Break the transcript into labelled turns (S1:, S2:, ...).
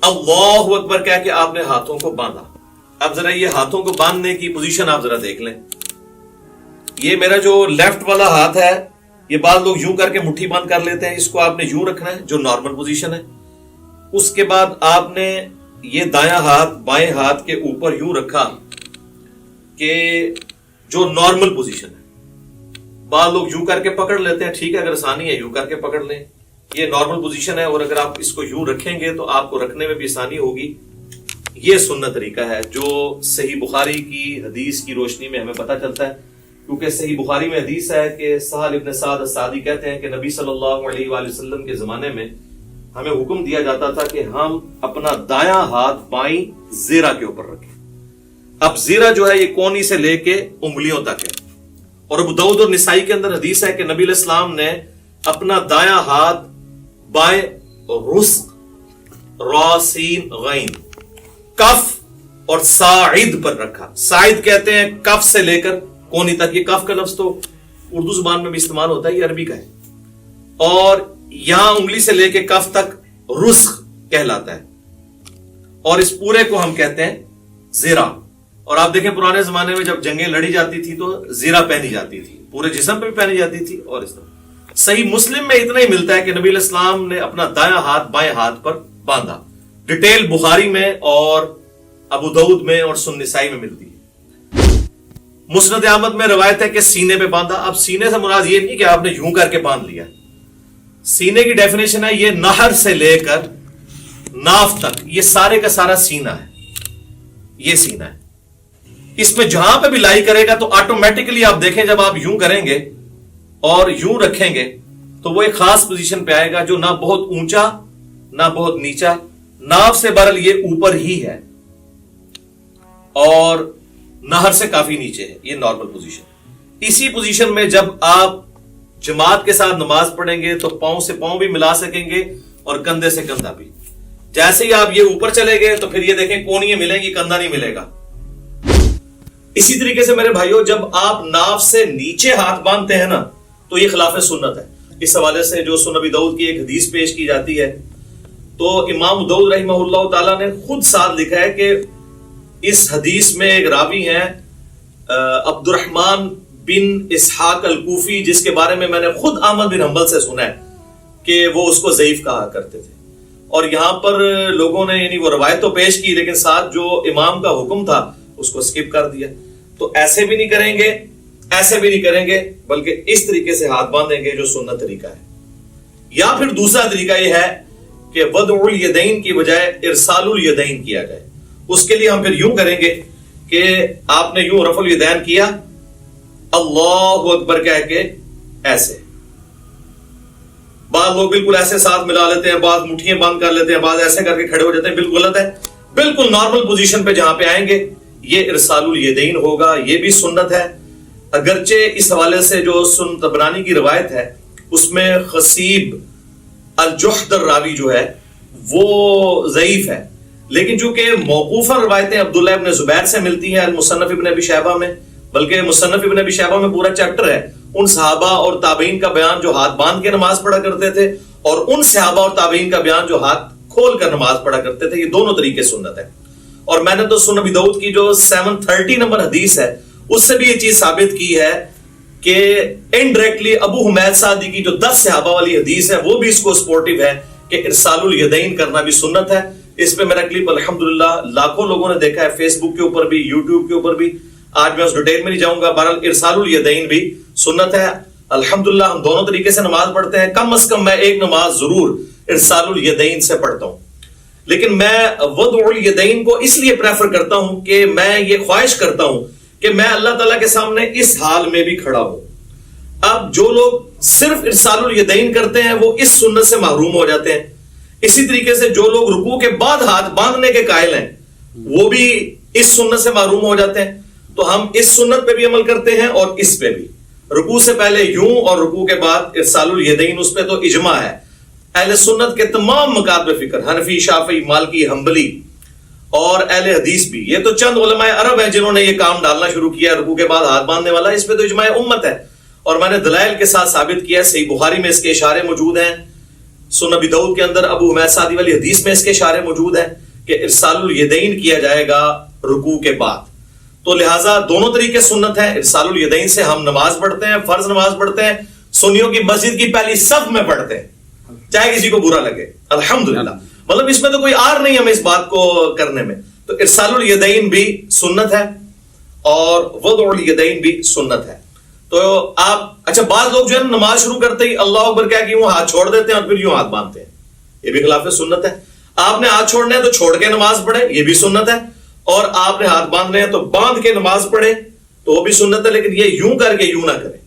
S1: اللہ اکبر کہہ کے آپ نے ہاتھوں کو باندھا. اب ذرا یہ ہاتھوں کو باندھنے کی پوزیشن آپ ذرا دیکھ لیں. یہ میرا جو لیفٹ والا ہاتھ ہے یہ بعض لوگ یوں کر کے مٹھی بند کر لیتے ہیں, اس کو آپ نے یوں رکھنا ہے جو نارمل پوزیشن ہے. اس کے بعد آپ نے یہ دایاں ہاتھ بائیں ہاتھ کے اوپر یوں رکھا کہ جو نارمل پوزیشن ہے. بعض لوگ یوں کر کے پکڑ لیتے ہیں, ٹھیک ہے, اگر آسانی ہے یوں کر کے پکڑ لیں, یہ نارمل پوزیشن ہے. اور اگر آپ اس کو یوں رکھیں گے تو آپ کو رکھنے میں بھی آسانی ہوگی. یہ سنت طریقہ ہے جو صحیح بخاری کی حدیث کی روشنی میں ہمیں پتہ چلتا ہے, کیونکہ صحیح بخاری میں حدیث ہے کہ سہل ابن سعد الساعدی کہتے ہیں کہ نبی صلی اللہ علیہ وآلہ وسلم کے زمانے میں ہمیں حکم دیا جاتا تھا کہ ہم اپنا دایاں ہاتھ بائیں زیرہ کے اوپر رکھیں. اب زیرہ جو ہے یہ کونی سے لے کے انگلیوں تک ہے. اور ابو داؤد اور نسائی کے اندر حدیث ہے کہ نبی علیہ السلام نے اپنا دایاں ہاتھ بائیں رزق را سین غین کف اور ساعد پر رکھا. ساعد کہتے ہیں کف سے لے کر کونی تک. یہ کف کا لفظ تو اردو زبان میں بھی استعمال ہوتا ہے, یہ عربی کا ہے. اور یہاں انگلی سے لے کے کف تک رزق کہلاتا ہے, اور اس پورے کو ہم کہتے ہیں زیرہ. اور آپ دیکھیں پرانے زمانے میں جب جنگیں لڑی جاتی تھی تو زیرہ پہنی جاتی تھی, پورے جسم پہ بھی پہنی جاتی تھی. اور اس طرح صحیح مسلم میں اتنا ہی ملتا ہے کہ نبی علیہ السلام نے اپنا دایاں ہاتھ بائیں ہاتھ پر باندھا. ڈیٹیل بخاری میں اور ابو داؤد میں اور سنن نسائی میں ملتی ہے. مسند احمد میں روایت ہے کہ سینے پہ باندھا. اب سینے سے مراد یہ نہیں کہ آپ نے یوں کر کے باندھ لیا. سینے کی ڈیفینیشن ہے یہ نہر سے لے کر ناف تک, یہ سارے کا سارا سینہ ہے. یہ سینہ ہے. اس میں جہاں پہ بھی لائی کرے گا تو آٹومیٹکلی آپ دیکھیں جب آپ یوں کریں گے اور یوں رکھیں گے تو وہ ایک خاص پوزیشن پہ آئے گا جو نہ بہت اونچا نہ بہت نیچا, ناف سے برل یہ اوپر ہی ہے اور نہر سے کافی نیچے ہے. یہ نارمل پوزیشن. اسی پوزیشن میں جب آپ جماعت کے ساتھ نماز پڑھیں گے تو پاؤں سے پاؤں بھی ملا سکیں گے اور کندھے سے کندھا بھی. جیسے ہی آپ یہ اوپر چلے گئے تو پھر یہ دیکھیں کونیاں ملیں گی, کندھا نہیں ملے گا. اسی طریقے سے میرے بھائیوں جب آپ ناف سے نیچے ہاتھ باندھتے ہیں نا تو یہ خلاف سنت ہے. اس حوالے سے جو سنن ابی داؤد کی ایک حدیث پیش کی جاتی ہے تو امام داؤد رحمہ اللہ تعالیٰ نے خود ساتھ لکھا ہے کہ اس حدیث میں ایک راوی ہیں عبد الرحمن بن اسحاق الکوفی, جس کے بارے میں میں نے خود احمد بن حنبل سے سنا ہے کہ وہ اس کو ضعیف کہا کرتے تھے. اور یہاں پر لوگوں نے یعنی وہ روایت تو پیش کی لیکن ساتھ جو امام کا حکم تھا اس کو سکپ کر دیا. تو ایسے بھی نہیں کریں گے, ایسے بھی نہیں کریں گے, بلکہ اس طریقے سے ہاتھ باندھیں گے جو سنت طریقہ ہے. یا پھر دوسرا طریقہ یہ ہے کہ وضع الیدین کی بجائے ارسال الیدین کیا جائے. اس کے لیے ہم پھر یوں کریں گے کہ آپ نے یوں رفع الیدین کیا, اللہ اکبر کہہ کے ایسے. بعض لوگ بالکل ایسے ساتھ ملا لیتے ہیں, بعض مٹھیاں بند کر لیتے ہیں, بعض ایسے کر کے کھڑے ہو جاتے ہیں. بالکل غلط ہے. بالکل نارمل پوزیشن پہ جہاں پہ آئیں گے یہ ارسال الیدین ہوگا. یہ بھی سنت ہے, اگرچہ اس حوالے سے جو سنن طبرانی کی روایت ہے اس میں خصیب الجحدر راوی جو ہے وہ ضعیف ہے, لیکن چونکہ موقوفاً روایتیں عبداللہ ابن زبیر سے ملتی ہیں المصنف ابن ابی شیبہ میں, بلکہ مصنف ابن ابی شیبہ میں پورا چیپٹر ہے ان صحابہ اور تابعین کا بیان جو ہاتھ باندھ کے نماز پڑھا کرتے تھے اور ان صحابہ اور تابعین کا بیان جو ہاتھ کھول کر نماز پڑھا کرتے تھے. یہ دونوں طریقے سنت ہے. اور میں نے تو سنن ابی داؤد کی جو 730 نمبر حدیث ہے اس سے بھی یہ چیز ثابت کی ہے کہ انڈائریکٹلی ابو حمید سعدی کی جو 10 صحابہ والی حدیث ہے وہ بھی اس کو سپورٹیو ہے کہ ارسال الیدین کرنا بھی سنت ہے. اس پہ میرا کلپ الحمدللہ لاکھوں لوگوں نے دیکھا ہے, فیس بک کے اوپر بھی, یوٹیوب کے اوپر بھی. آج میں اس ڈیٹیل میں نہیں جاؤں گا. بہرحال ارسال الیدین بھی سنت ہے. الحمدللہ ہم دونوں طریقے سے نماز پڑھتے ہیں. کم از کم میں ایک نماز ضرور ارسال الیدین سے پڑھتا ہوں, لیکن میں وضع الیدین کو اس لیے پریفر کرتا ہوں کہ میں یہ خواہش کرتا ہوں کہ میں اللہ تعالیٰ کے سامنے اس حال میں بھی کھڑا ہوں. اب جو لوگ صرف ارسال الیدین کرتے ہیں وہ اس سنت سے محروم ہو جاتے ہیں. اسی طریقے سے جو لوگ رکوع کے بعد ہاتھ باندھنے کے قائل ہیں وہ بھی اس سنت سے محروم ہو جاتے ہیں. تو ہم اس سنت پہ بھی عمل کرتے ہیں اور اس پہ بھی. رکوع سے پہلے یوں اور رکوع کے بعد ارسال الیدین, اس پہ تو اجماع ہے اہل سنت کے تمام مکاتب فکر, حنفی, شافعی, مالکی, حنبلی اور اہل حدیث بھی. یہ تو چند علماء عرب ہیں جنہوں نے یہ کام ڈالنا شروع کیا رکوع کے بعد ہاتھ باندھنے والا. اس پہ تو اجماع امت ہے اور میں نے دلائل کے ساتھ ثابت کیا. صحیح بخاری میں اس کے اشارے موجود ہیں سنن ابی داؤد کے اندر ابو حمید سعدی والی حدیث میں اس کے اشارے موجود ہیں کہ ارسال الیدین کیا جائے گا رکوع کے بعد. تو لہٰذا دونوں طریقے سنت ہیں. ارسال الیدین سے ہم نماز پڑھتے ہیں, فرض نماز پڑھتے ہیں, سنیوں کی مسجد کی پہلی صف میں پڑھتے ہیں, چاہے کسی کو برا لگے. الحمدللہ, مطلب اس میں تو کوئی آر نہیں ہمیں اس بات کو کرنے میں. تو ارسال الیدین بھی سنت ہے اور وضع الیدین بھی سنت ہے. تو آپ اچھا بعض لوگ جو ہے نماز شروع کرتے ہی اللہ اکبر کہہ کے وہ ہاتھ چھوڑ دیتے ہیں اور پھر یوں ہاتھ باندھتے ہیں, یہ بھی خلاف سنت ہے. آپ نے ہاتھ چھوڑنے ہیں تو چھوڑ کے نماز پڑھے, یہ بھی سنت ہے. اور آپ نے ہاتھ باندھنے ہیں تو باندھ کے نماز پڑھے, تو وہ بھی سنت ہے. لیکن یہ یوں کر کے یوں نہ کرے.